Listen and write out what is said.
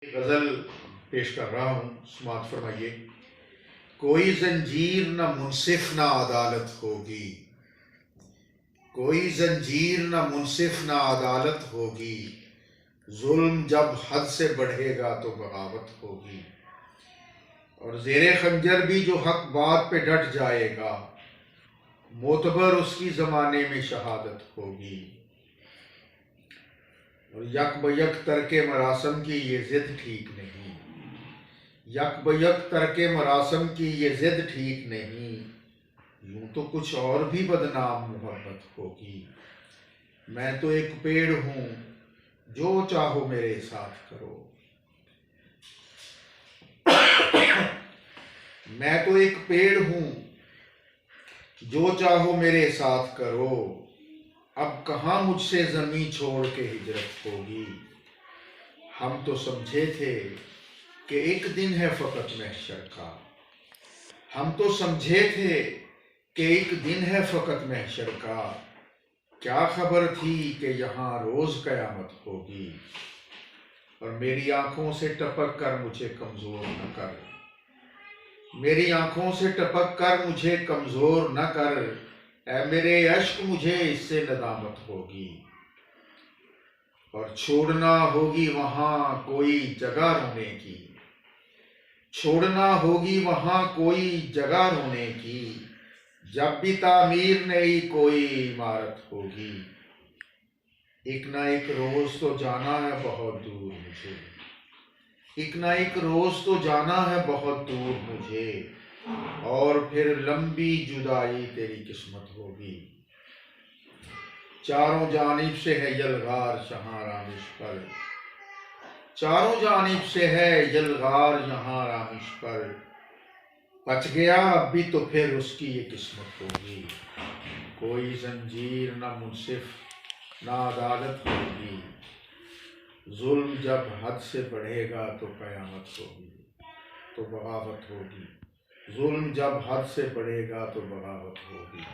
गज़ल पेश कर रहा हूँ, समाअत फरमाइए। कोई जंजीर न मुनसिफ न अदालत होगी, कोई जंजीर न मुनसिफ न अदालत होगी, जुल्म जब हद से बढ़ेगा तो बगावत होगी। और ज़ेरे खंजर भी जो हक बात पे डट जाएगा, मोतबर उसकी ज़माने में शहादत होगी। और यक बयक तरके मरासम की ये ज़िद ठीक नहीं, यक बयक तरके मरासम की ये ज़िद ठीक नहीं, यूं तो कुछ और भी बदनाम मोहब्बत होगी। मैं तो एक पेड़ हूँ, जो चाहो मेरे साथ करो। मैं तो एक पेड़ हूँ, जो चाहो मेरे साथ करो। अब कहाँ मुझसे ज़मीं छोड़ के हिजरत होगी। हम तो समझे थे कि एक दिन है फ़कत महशर का, हम तो समझे थे कि एक दिन है फ़कत महशर का। क्या खबर थी कि यहाँ रोज़ क़यामत होगी। और मेरी आँखों से टपक कर मुझे कमज़ोर न कर, मेरी आँखों से टपक कर मुझे कमज़ोर न कर, ऐ मेरे अश्क मुझे इससे नदामत होगी। और छोड़ना होगी वहाँ कोई जगह रोने की, छोड़ना होगी वहाँ कोई जगह रोने की, जब भी तामीर नई कोई इमारत होगी। एक ना एक रोज़ तो जाना है बहुत दूर मुझे, एक ना एक रोज़ तो जाना है बहुत दूर मुझे, और फिर लंबी जुदाई तेरी किस्मत होगी। चारों जानिब से है यलगार शहाँ रामिश पर, चारों जानिब से है यलगार यहाँ रामिश पर, बच गया अब भी तो फिर उसकी ये किस्मत होगी। कोई जंजीर न मुनसिफ न अदालत होगी, जुल्म जब हद से बढ़ेगा तो क़यामत होगी, तो बगावत होगी। जुल्म जब हद से बढ़ेगा तो बगावत होगी।